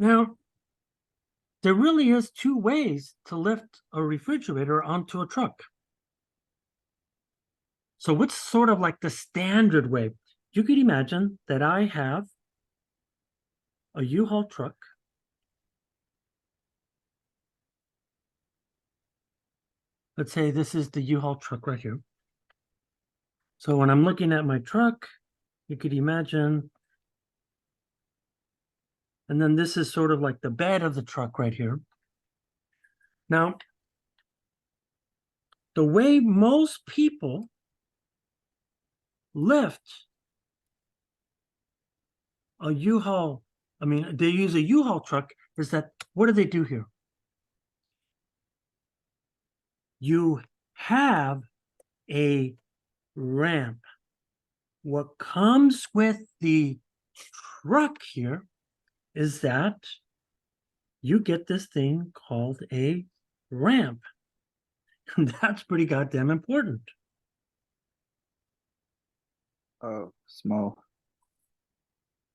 Now, there really is two ways to lift a refrigerator onto a truck. So what's sort of like the standard way? You could imagine that I have a U-Haul truck. Let's say this is the U-Haul truck right here. So when I'm looking at my truck, you could imagine, and then this is sort of like the bed of the truck right here. Now, the way most people lift a U-Haul, they use a U-Haul truck, is that, what do they do here? You have a ramp. What comes with the truck here is that you get this thing called a ramp. And that's pretty goddamn important. Oh, small.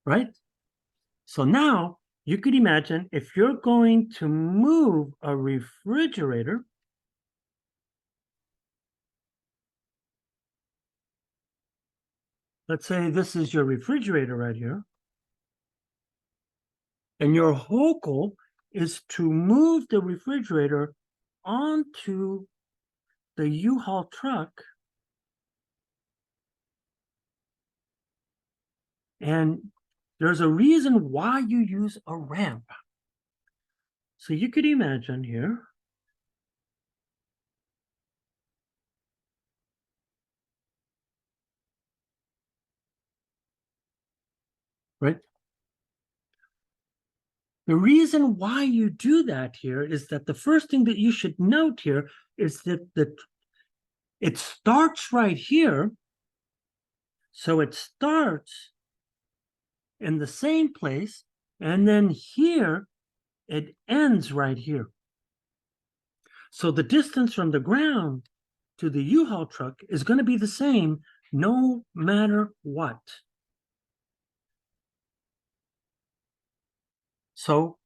Right? So now you could imagine if you're going to move a refrigerator, let's say this is your refrigerator right here, and your whole goal is to move the refrigerator onto the U-Haul truck. And there's a reason why you use a ramp. So you could imagine here, right? The reason why you do that here is that the first thing that you should note here is that it starts right here. So it starts in the same place, and then here it ends right here. So the distance from the ground to the U-Haul truck is going to be the same no matter what. So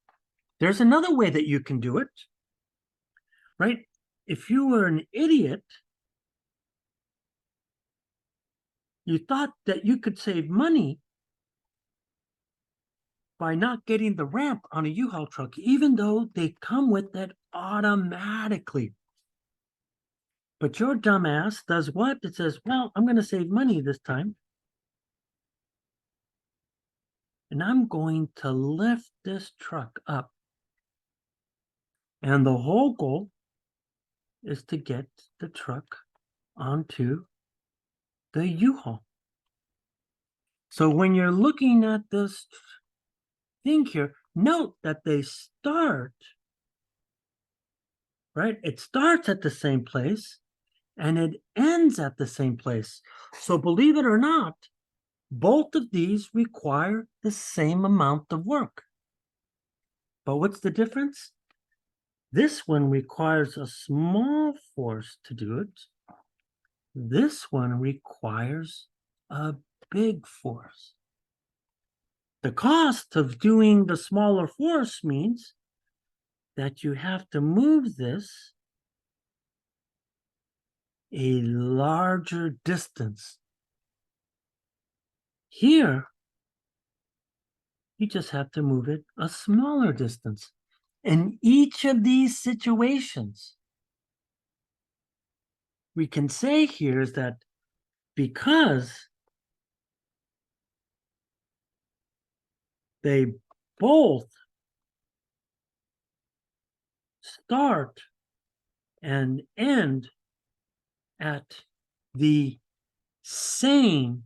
there's another way that you can do it, right? If you were an idiot, you thought that you could save money by not getting the ramp on a U-Haul truck, even though they come with it automatically. But your dumbass does what? It says, well, I'm going to save money this time, and I'm going to lift this truck up. And the whole goal is to get the truck onto the U-Haul. So when you're looking at this thing here, note that they start, right? It starts at the same place and it ends at the same place. So believe it or not, both of these require the same amount of work. But what's the difference? This one requires a small force to do it. This one requires a big force. The cost of doing the smaller force means that you have to move this a larger distance. Here, you just have to move it a smaller distance. In each of these situations, we can say here is that because they both start and end at the same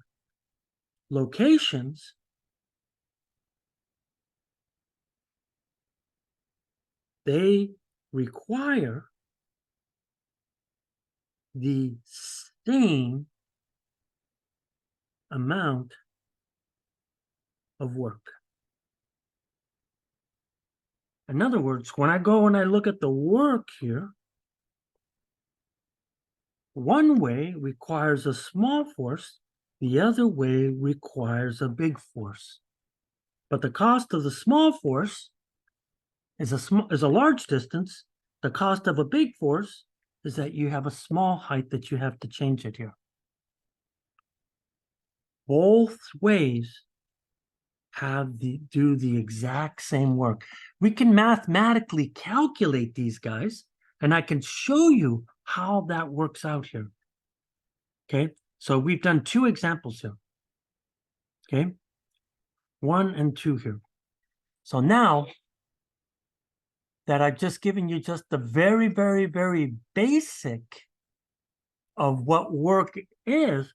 locations, they require the same amount of work. In other words, when I go and I look at the work here, one way requires a small force, the other way requires a big force. But the cost of the small force is a large distance. The cost of a big force is that you have a small height that you have to change it here. Both ways do the exact same work. We can mathematically calculate these guys, and I can show you how that works out here. Okay, so we've done two examples here. Okay, 1 and 2 here. So now that I've just given you just the very, very, very basic of what work is,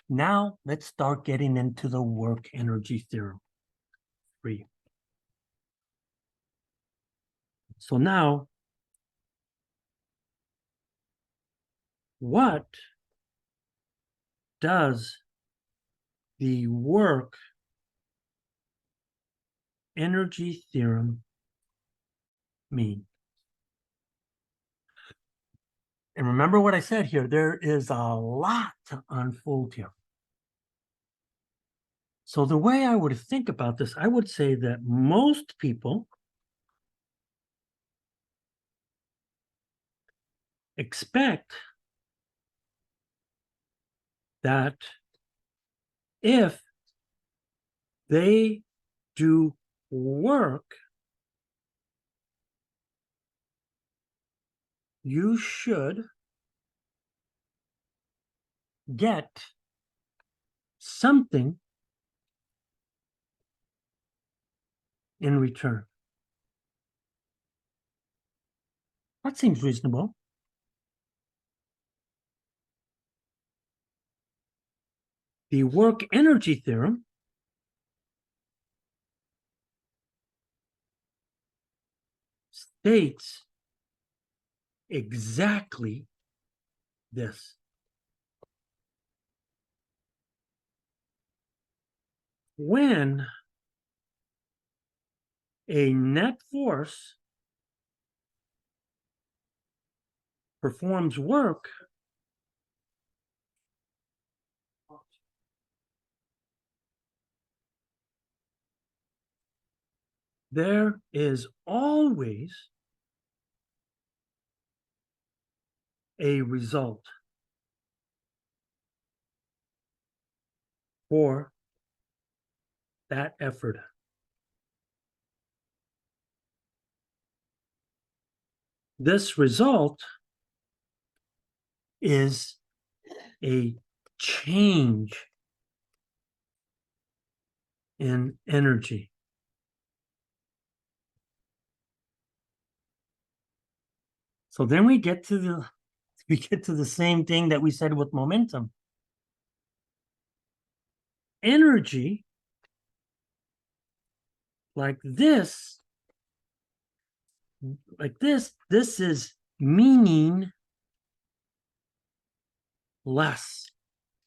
now let's start getting into the work energy theorem. 3. So now, what does the work energy theorem mean? And remember what I said here, there is a lot to unfold here. So the way I would think about this, I would say that most people expect that if they do work, you should get something in return. That seems reasonable. The work energy theorem states exactly this. When a net force performs work, there is always a result for that effort. This result is a change in energy. So then we get to the same thing that we said with momentum. Energy like this is meaningless.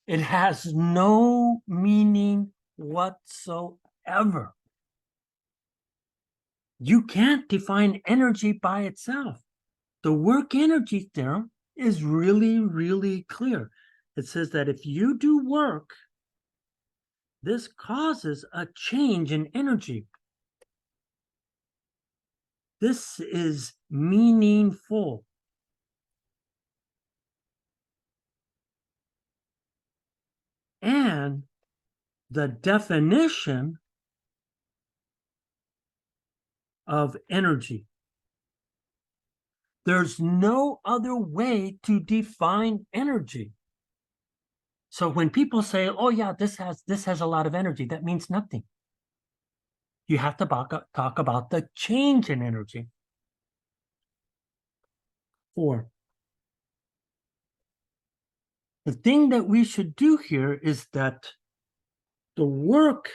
It has no meaning whatsoever. You can't define energy by itself. The work energy theorem is really, really clear. It says that if you do work, this causes a change in energy. This is meaningful. And the definition of energy. There's no other way to define energy. So when people say, oh yeah, this has a lot of energy, that means nothing. You have to talk about the change in energy. 4. The thing that we should do here is that the work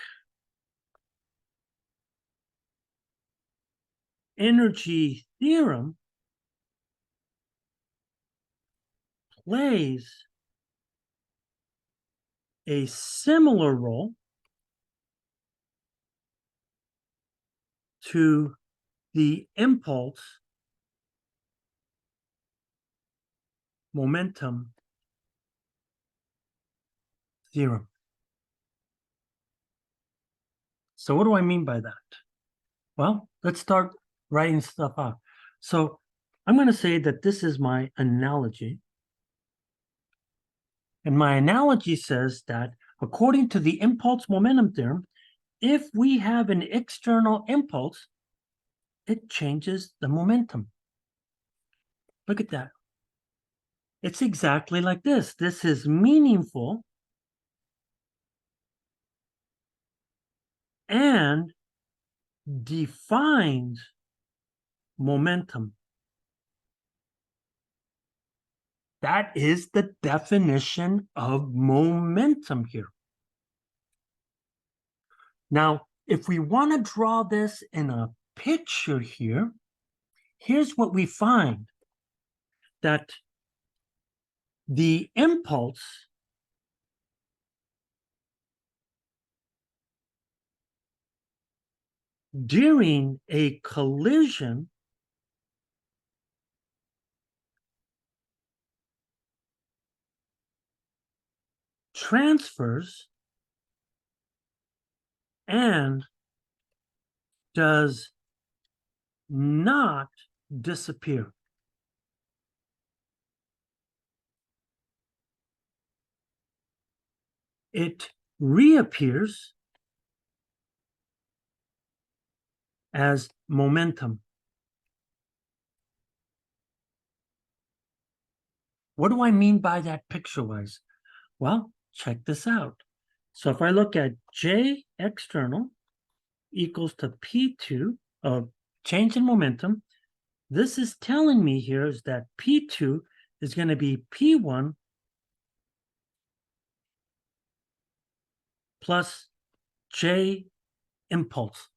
energy theorem plays a similar role to the impulse momentum theorem. So what do I mean by that? Well, let's start writing stuff out. So I'm going to say that this is my analogy. And my analogy says that according to the impulse momentum theorem, if we have an external impulse, it changes the momentum. Look at that. It's exactly like this. This is meaningful and defines momentum. That is the definition of momentum here. Now, if we want to draw this in a picture here, here's what we find, that the impulse during a collision transfers and does not disappear. It reappears as momentum. What do I mean by that picture-wise? Well, check this out. So if I look at J external equals to P2 of change in momentum, this is telling me here is that P2 is going to be P1 plus J impulse.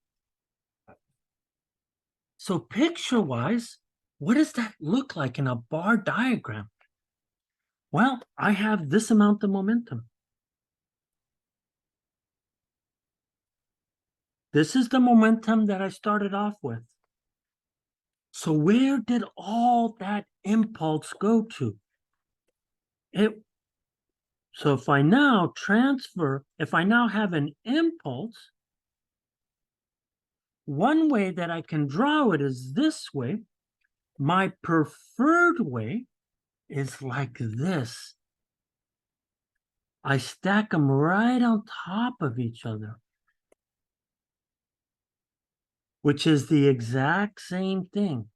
So picture-wise, what does that look like in a bar diagram? Well, I have this amount of momentum. This is the momentum that I started off with. So where did all that impulse go to? So if I now have an impulse, one way that I can draw it is this way. My preferred way is like this. I stack them right on top of each other, which is the exact same thing.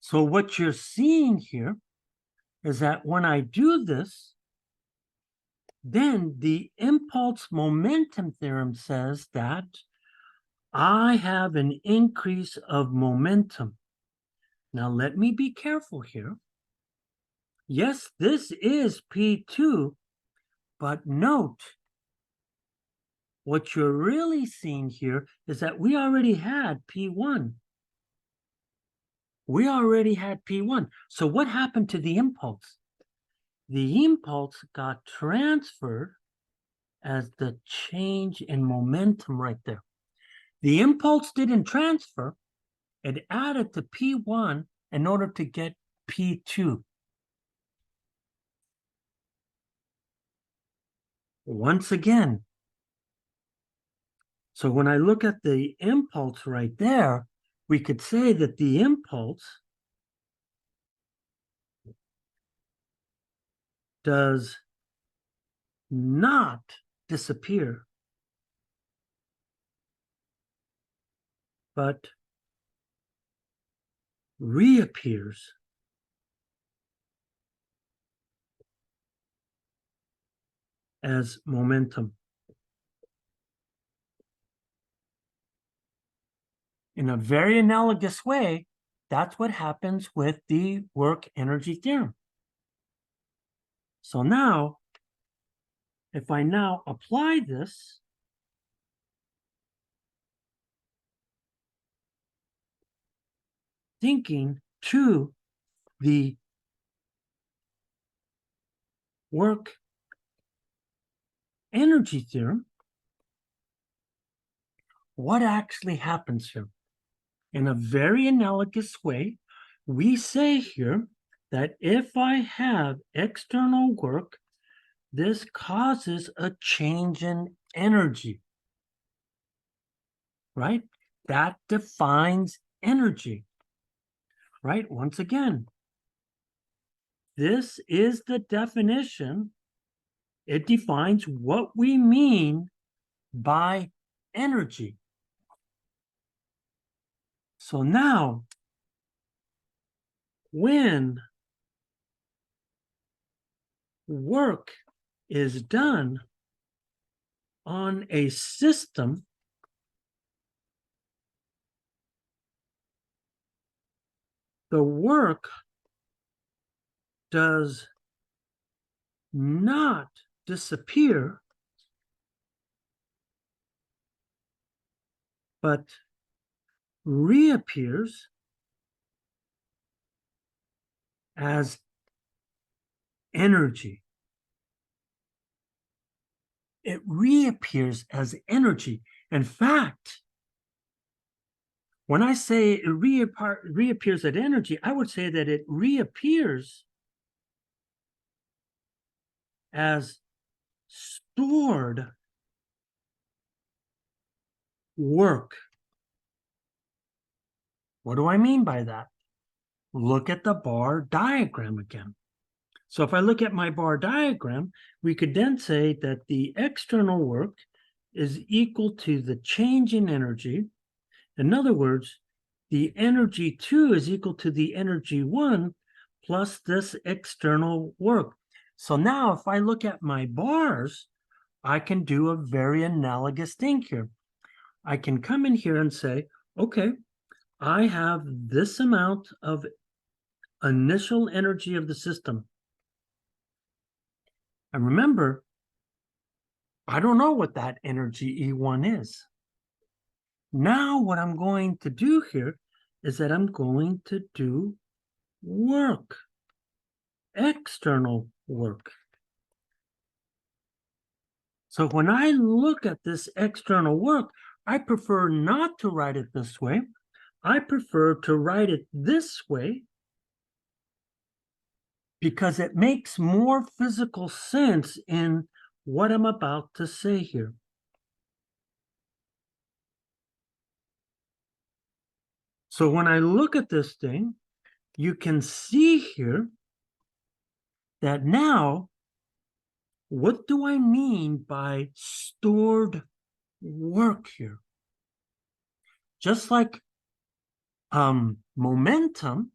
So what you're seeing here is that when I do this, then the impulse momentum theorem says that I have an increase of momentum. Now let me be careful here. Yes, this is P2, but note, what you're really seeing here is that we already had P1. We already had P1. So what happened to the impulse? The impulse got transferred as the change in momentum right there. The impulse didn't transfer. It added to P1 in order to get P2. Once again, so when I look at the impulse right there, we could say that the impulse does not disappear, but reappears as momentum. In a very analogous way, that's what happens with the work energy theorem. So now, if I now apply this, thinking to the work energy theorem, what actually happens here? In a very analogous way, we say here that if I have external work, this causes a change in energy. right? That defines energy, right? Once again, this is the definition. It defines what we mean by energy. So now, when work is done on a system, the work does not disappear, but reappears as energy. It reappears as energy. In fact, when I say it reappears as energy, I would say that it reappears as stored work. What do I mean by that? Look at the bar diagram again. So if I look at my bar diagram, we could then say that the external work is equal to the change in energy. In other words, the energy 2 is equal to the energy 1 plus this external work. So now if I look at my bars, I can do a very analogous thing here. I can come in here and say, okay, I have this amount of initial energy of the system. And remember, I don't know what that energy E1 is. Now what I'm going to do here is that I'm going to do work, external work. So when I look at this external work, I prefer not to write it this way. I prefer to write it this way because it makes more physical sense in what I'm about to say here. So when I look at this thing, you can see here that now, what do I mean by stored work here? Just like momentum,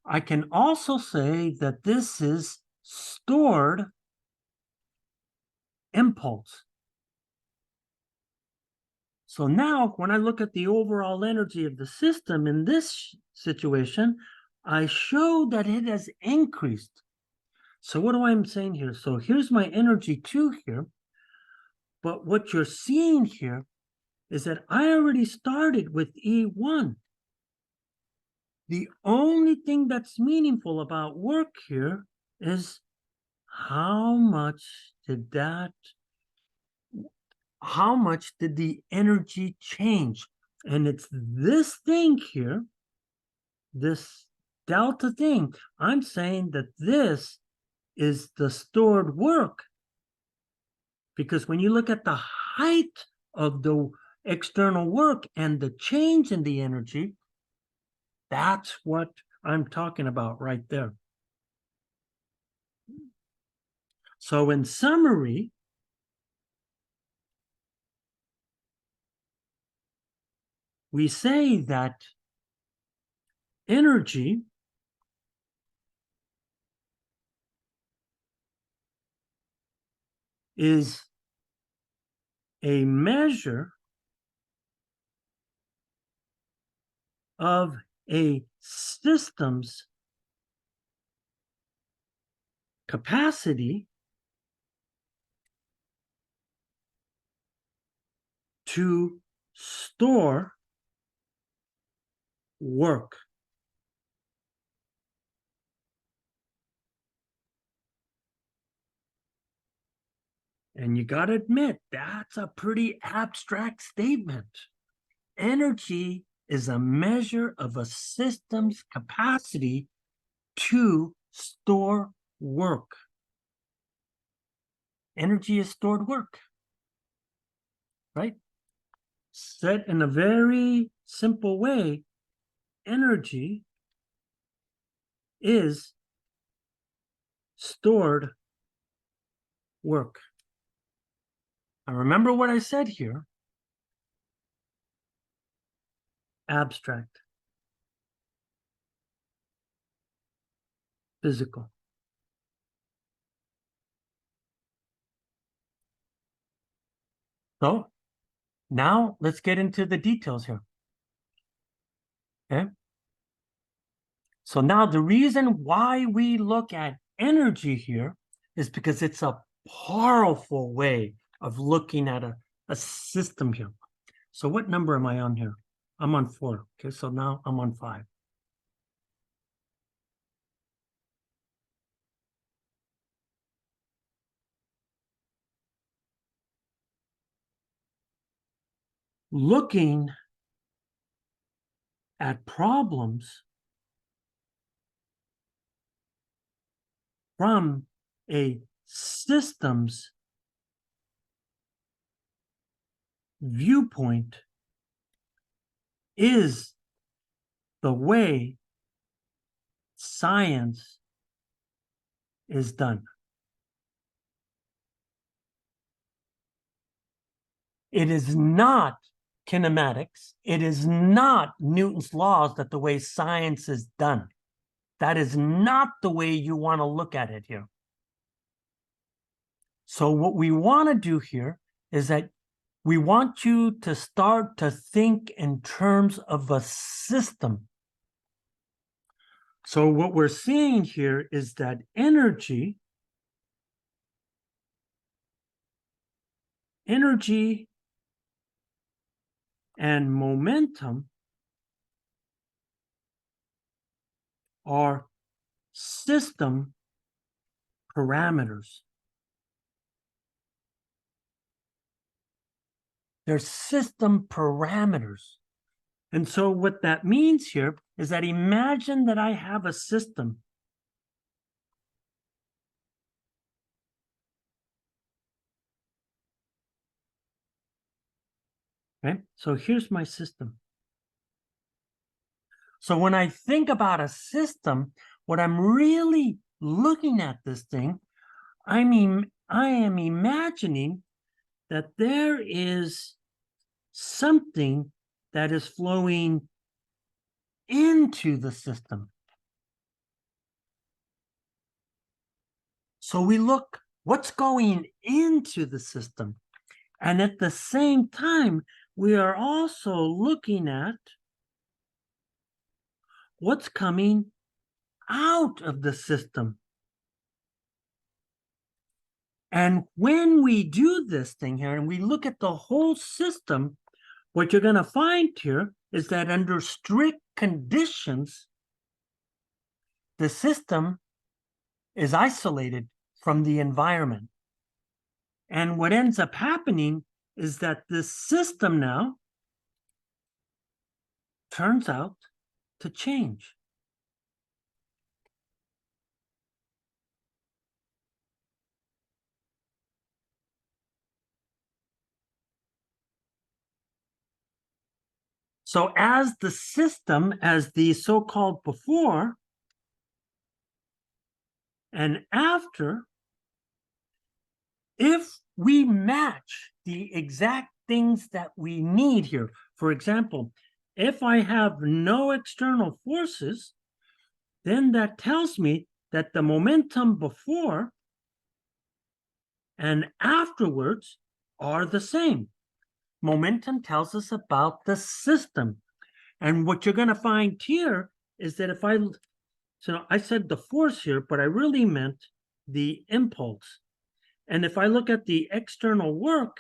I can also say that this is stored impulse. So now when I look at the overall energy of the system in this situation, I show that it has increased. So what do I saying here? So here's my energy 2 here. But what you're seeing here is that I already started with E1. The only thing that's meaningful about work here is how much did the energy change? And it's this thing here, this delta thing. I'm saying that this is the stored work. Because when you look at the height of the external work and the change in the energy, that's what I'm talking about right there. So in summary, we say that energy is a measure of a system's capacity to store work. And you got to admit, that's a pretty abstract statement. Energy is a measure of a system's capacity to store work. Energy is stored work, right? said in a very simple way, energy is stored work. Now remember what I said here, abstract, physical. So now let's get into the details here. Okay. So now the reason why we look at energy here is because it's a powerful way of looking at a system here. So what number am I on here? I'm on 4. Okay, so now I'm on 5. Looking at problems from a systems viewpoint is the way science is done. It is not kinematics. It is not Newton's laws that the way science is done. That is not the way you want to look at it here. So what we want to do here is that we want you to start to think in terms of a system. So what we're seeing here is that energy and momentum are system parameters. They're system parameters. And so what that means here is that imagine that I have a system. Okay, so here's my system. So when I think about a system, what I'm really looking at this thing, I am imagining that there is something that is flowing into the system. So we look what's going into the system. And at the same time, we are also looking at what's coming out of the system. And when we do this thing here and we look at the whole system, what you're going to find here is that under strict conditions, the system is isolated from the environment. And what ends up happening is that this system now turns out to change. So as the system, as the so-called before and after, if we match the exact things that we need here, for example, if I have no external forces, then that tells me that the momentum before and afterwards are the same. Momentum tells us about the system. And what you're going to find here is that if so I said the force here, but I really meant the impulse. And if I look at the external work,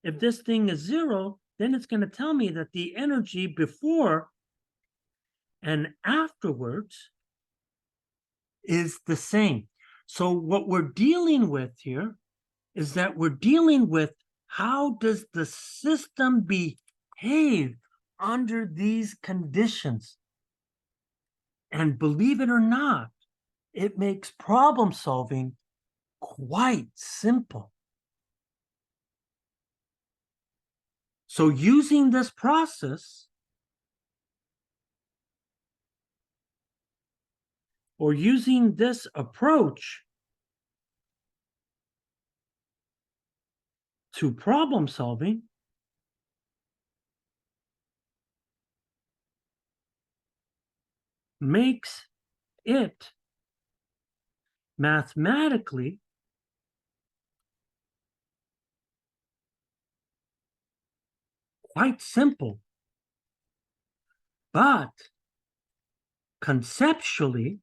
if this thing is 0, then it's going to tell me that the energy before and afterwards is the same. So what we're dealing with here is that we're dealing with how does the system behave under these conditions. And believe it or not, it makes problem solving quite simple. So using this process, or using this approach to problem solving, makes it mathematically quite simple, but conceptually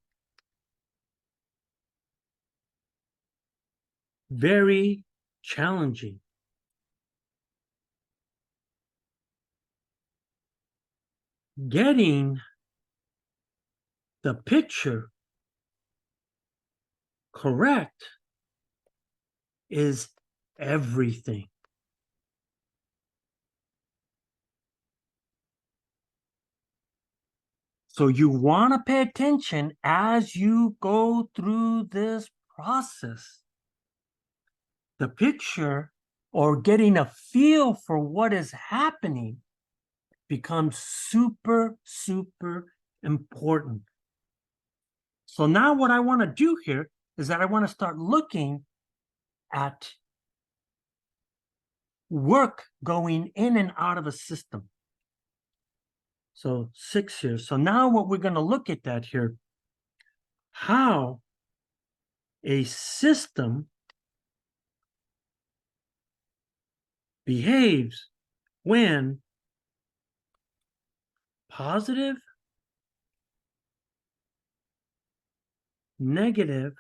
very challenging. Getting the picture correct is everything. So you want to pay attention as you go through this process. The picture, or getting a feel for what is happening, becomes super, super important. So now what I want to do here is that I want to start looking at work going in and out of a system. So 6 here. So now what we're going to look at that here, how a system behaves when positive, negative,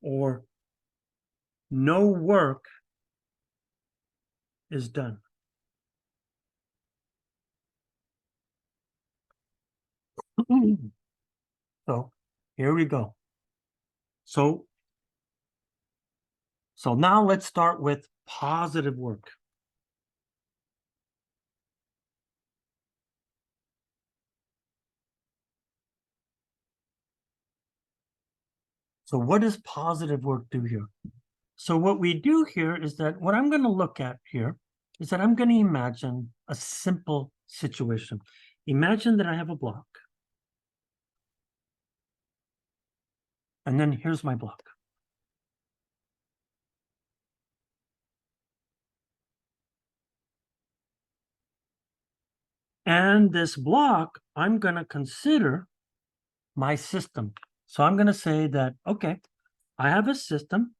or no work is done. So here we go. So now let's start with positive work. So what does positive work do here? So what we do here is that what I'm going to look at here is that I'm going to imagine a simple situation. Imagine that I have a block. And then here's my block. And this block, I'm going to consider my system. So I'm going to say that, okay, I have a system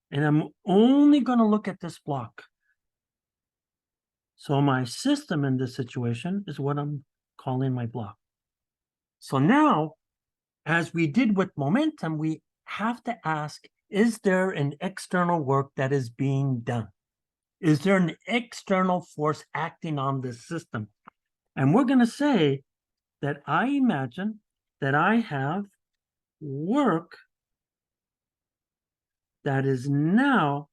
and I'm only going to look at this block. So my system in this situation is what I'm calling my block. So now, as we did with momentum, we have to ask, is there an external work that is being done? Is there an external force acting on this system? And we're going to say that I imagine that I have work that is now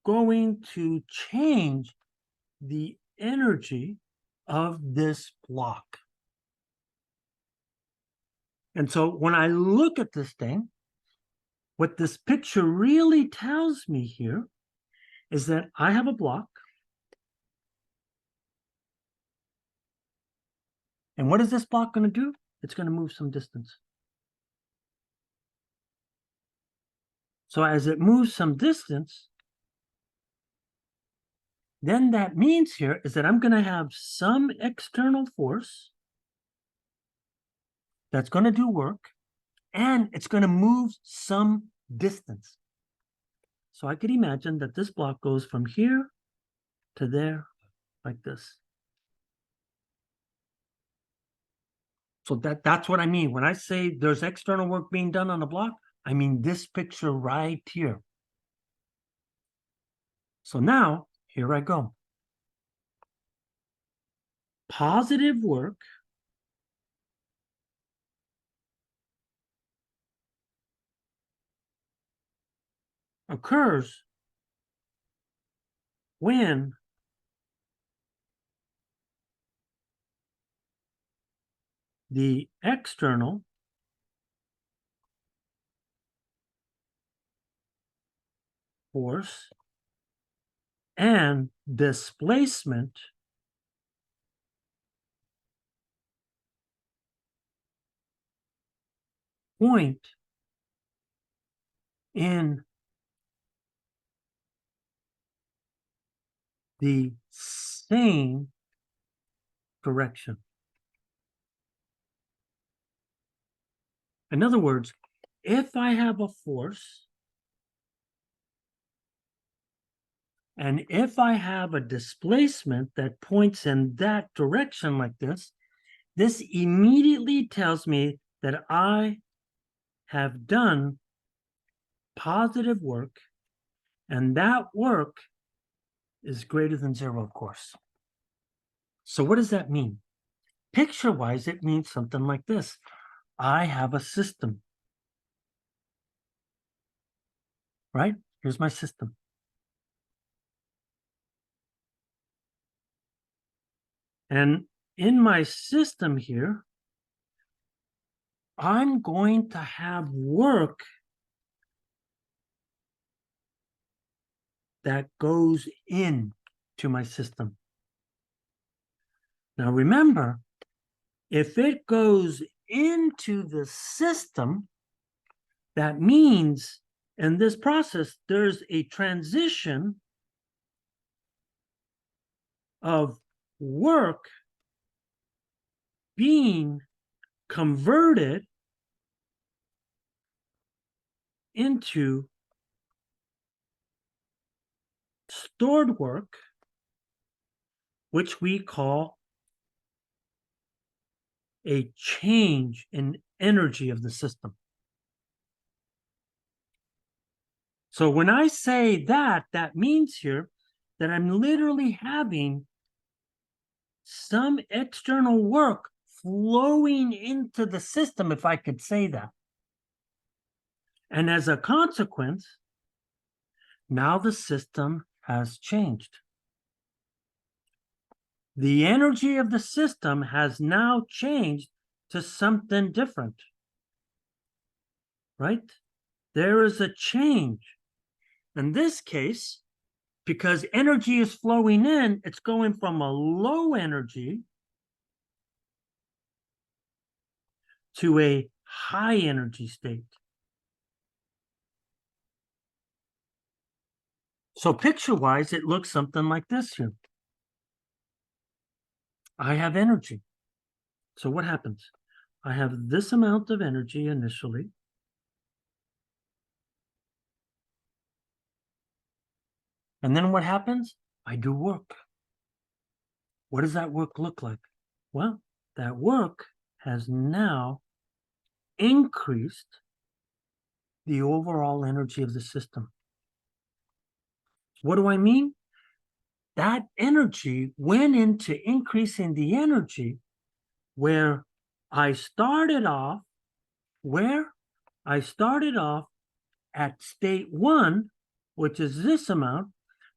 going to change the energy of this block. And so when I look at this thing, what this picture really tells me here is that I have a block. And what is this block going to do? It's going to move some distance. So as it moves some distance, then that means here is that I'm going to have some external force that's going to do work, and it's going to move some distance. So I could imagine that this block goes from here to there like this. So that's what I mean. When I say there's external work being done on a block, I mean this picture right here. So now, here I go. Positive work occurs when the external force and displacement point in the same direction. In other words, if I have a force and if I have a displacement that points in that direction like this immediately tells me that I have done positive work, and that work is greater than 0, of course. So what does that mean? Picture-wise, it means something like this. I have a system, right? Here's my system. And in my system here, I'm going to have work that goes in to my system. Now remember, if it goes into the system, that means in this process, there's a transition of work being converted into stored work, which we call a change in energy of the system. So when I say that, that means here that I'm literally having some external work flowing into the system, if I could say that. And as a consequence, now the system has changed. The energy of the system has now changed to something different, right? There is a change. In this case, because energy is flowing in, it's going from a low energy to a high energy state. So picture-wise, it looks something like this here. I have energy. So what happens? I have this amount of energy initially. And then what happens? I do work. What does that work look like? Well, that work has now increased the overall energy of the system. What do I mean? That energy went into increasing the energy where I started off at state 1, which is this amount,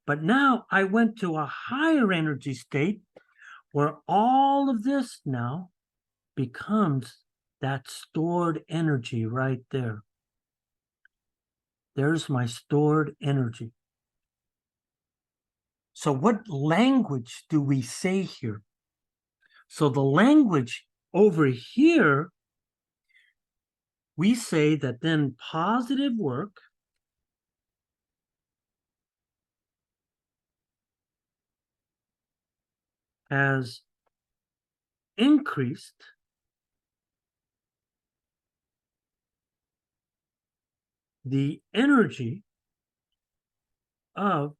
but now I went to a higher energy state where all of this now becomes that stored energy right there. There's my stored energy. So what language do we say here? So the language over here, we say that then positive work has increased the energy of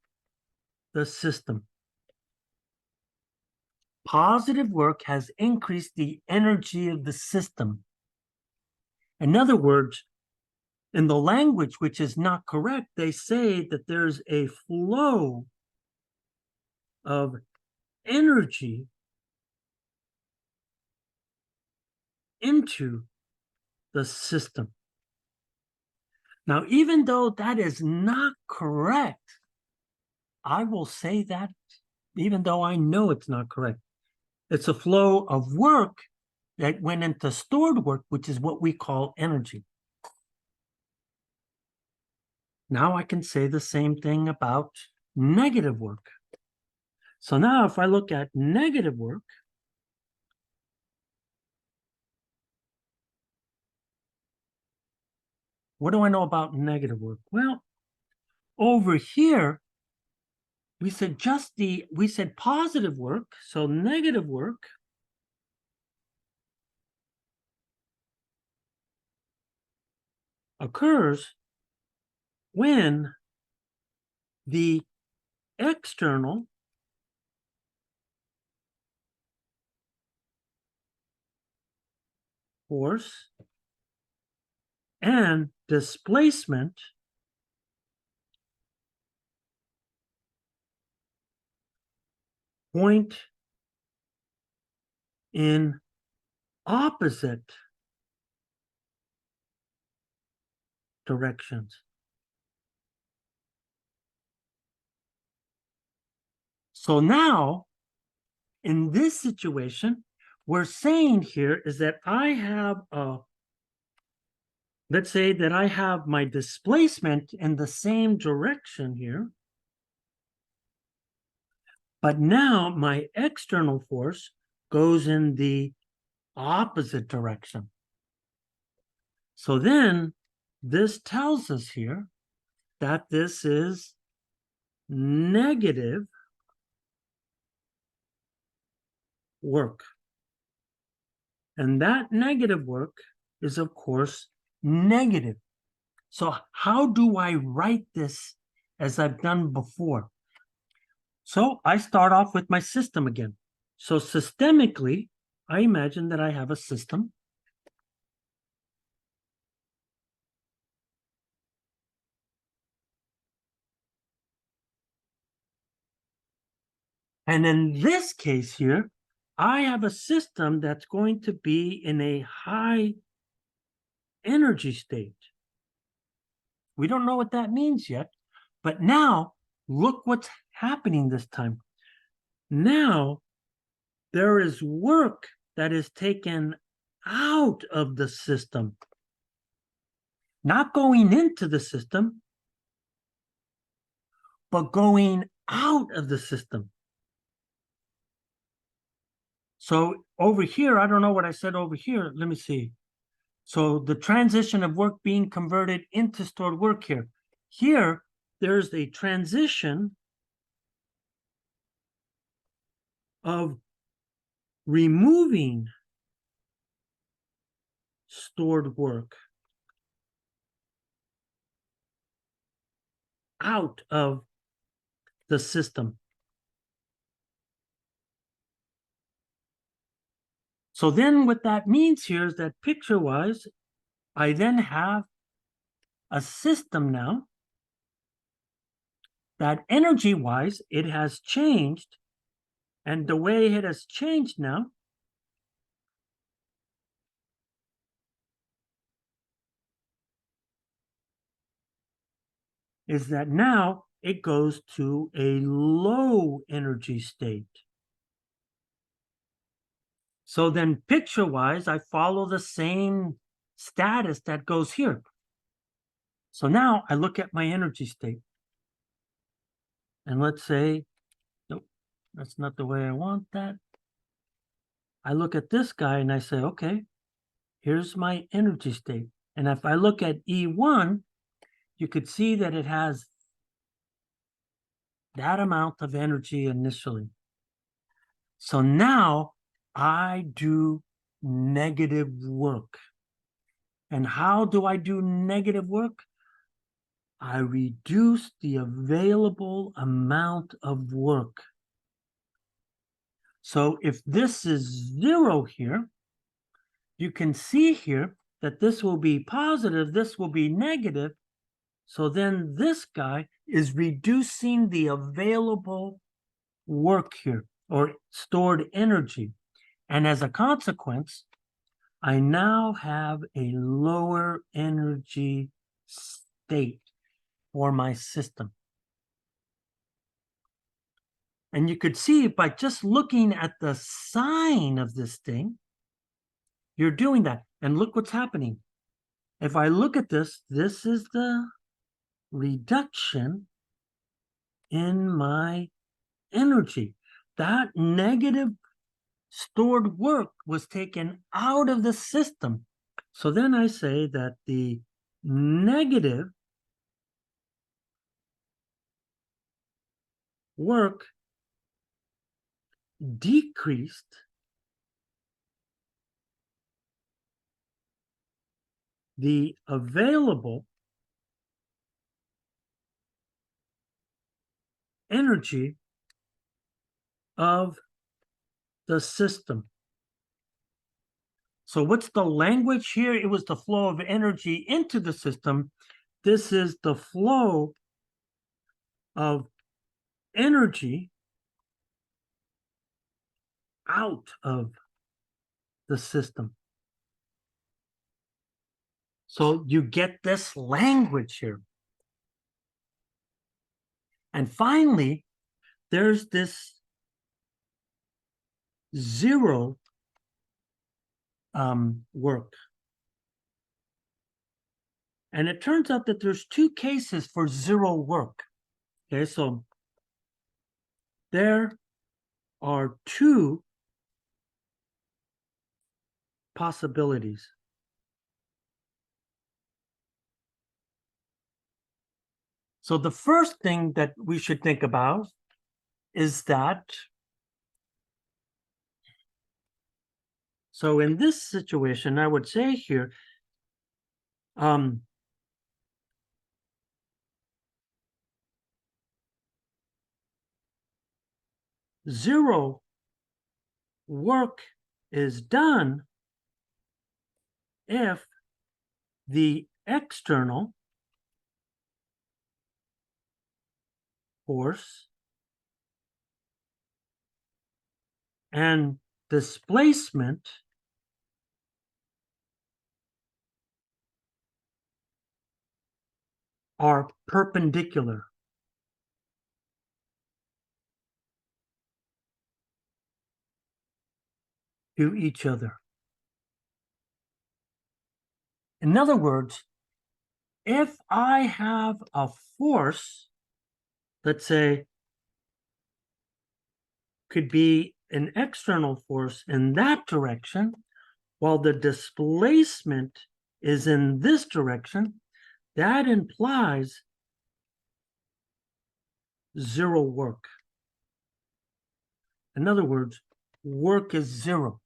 the system. Positive work has increased the energy of the system. In other words, in the language which is not correct, they say that there's a flow of energy into the system. Now, even though that is not correct, I will say that even though I know it's not correct. It's a flow of work that went into stored work, which is what we call energy. Now I can say the same thing about negative work. So now if I look at negative work, what do I know about negative work? Well, over here, we said positive work, so negative work occurs when the external force and displacement point in opposite directions. So now, in this situation, we're saying here is that I have let's say that I have my displacement in the same direction here, but now my external force goes in the opposite direction. So then this tells us here that this is negative work. And that negative work is, of course, negative. So how do I write this as I've done before? So I start off with my system again. So systemically, I imagine that I have a system. And in this case here, I have a system that's going to be in a high energy state. We don't know what that means yet, but now look what's happening this time. Now there is work that is taken out of the system, not going into the system, but going out of the system. So over here, I don't know what I said over here. Let me see. So the transition of work being converted into stored work here. Here, there's a transition of removing stored work out of the system. So then what that means here is that picture-wise, I then have a system now that energy-wise, it has changed. And the way it has changed now is that now it goes to a low energy state. So then picture-wise, I follow the same status that goes here. So now I look at my energy state. And let's say, nope, that's not the way I want that. I look at this guy and I say, okay, here's my energy state. And if I look at E1, you could see that it has that amount of energy initially. So now I do negative work. And how do I do negative work? I reduce the available amount of work. So if this is 0 here, you can see here that this will be positive, this will be negative. So then this guy is reducing the available work here, or stored energy. And as a consequence, I now have a lower energy state for my system. And you could see by just looking at the sign of this thing, you're doing that. And look what's happening. If I look at this, this is the reduction in my energy. That negative stored work was taken out of the system. So then I say that the negative work decreased the available energy of the system. So what's the language here? It was the flow of energy into the system. This is the flow of energy out of the system. So you get this language here. And finally, there's this zero work. And it turns out that there's two cases for zero work. Okay, so there are two possibilities. So the first thing that we should think about is that, so in this situation, I would say here, zero work is done if the external force and displacement are perpendicular to each other. In other words, if I have a force, let's say, could be an external force in that direction, while the displacement is in this direction, that implies zero work. In other words, work is zero.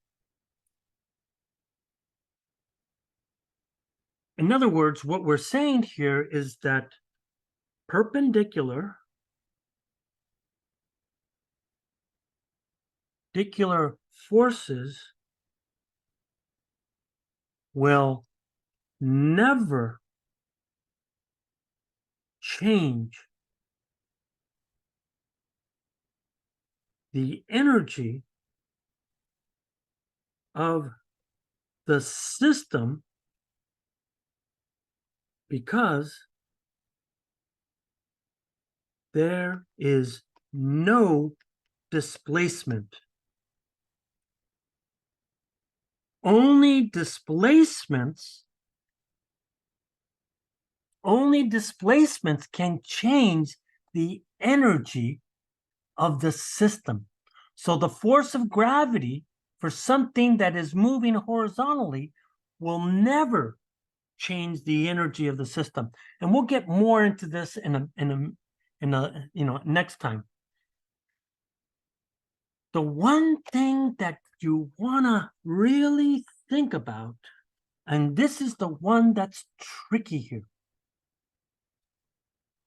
In other words, what we're saying here is that perpendicular forces will never change the energy of the system because there is no displacement. Only displacements can change the energy of the system. So the force of gravity for something that is moving horizontally will never change the energy of the system. And we'll get more into this in a next time. The one thing that you want to really think about, and this is the one that's tricky here.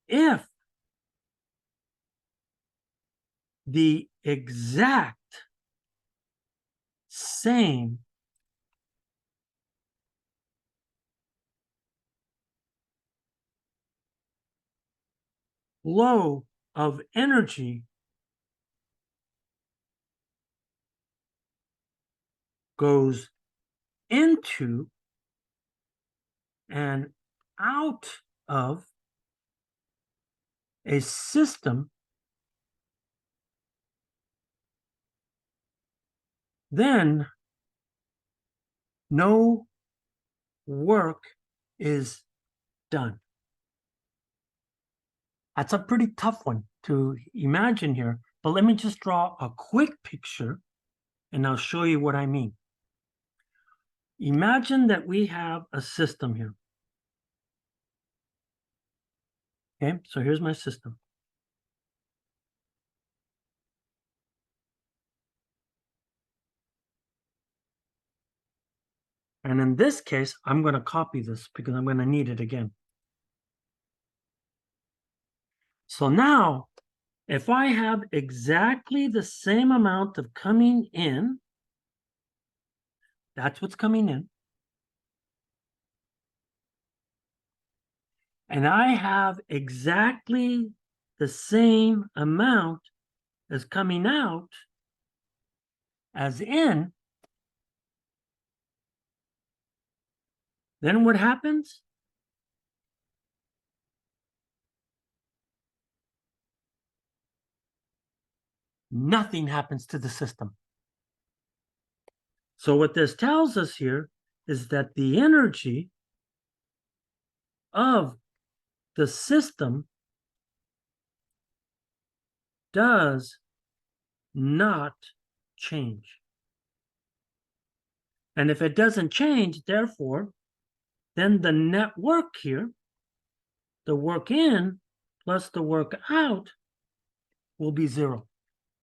If the exact same flow of energy goes into and out of a system, then no work is done. That's a pretty tough one. to imagine here, but let me just draw a quick picture and I'll show you what I mean. Imagine that we have a system here. Okay, so here's my system. And in this case, I'm going to copy this because I'm going to need it again. So now, if I have exactly the same amount of coming in, that's what's coming in. And I have exactly the same amount as coming out as in, then what happens? Nothing happens to the system. So what this tells us here is that the energy of the system does not change. And if it doesn't change, therefore, then the net work here, the work in plus the work out, will be 0.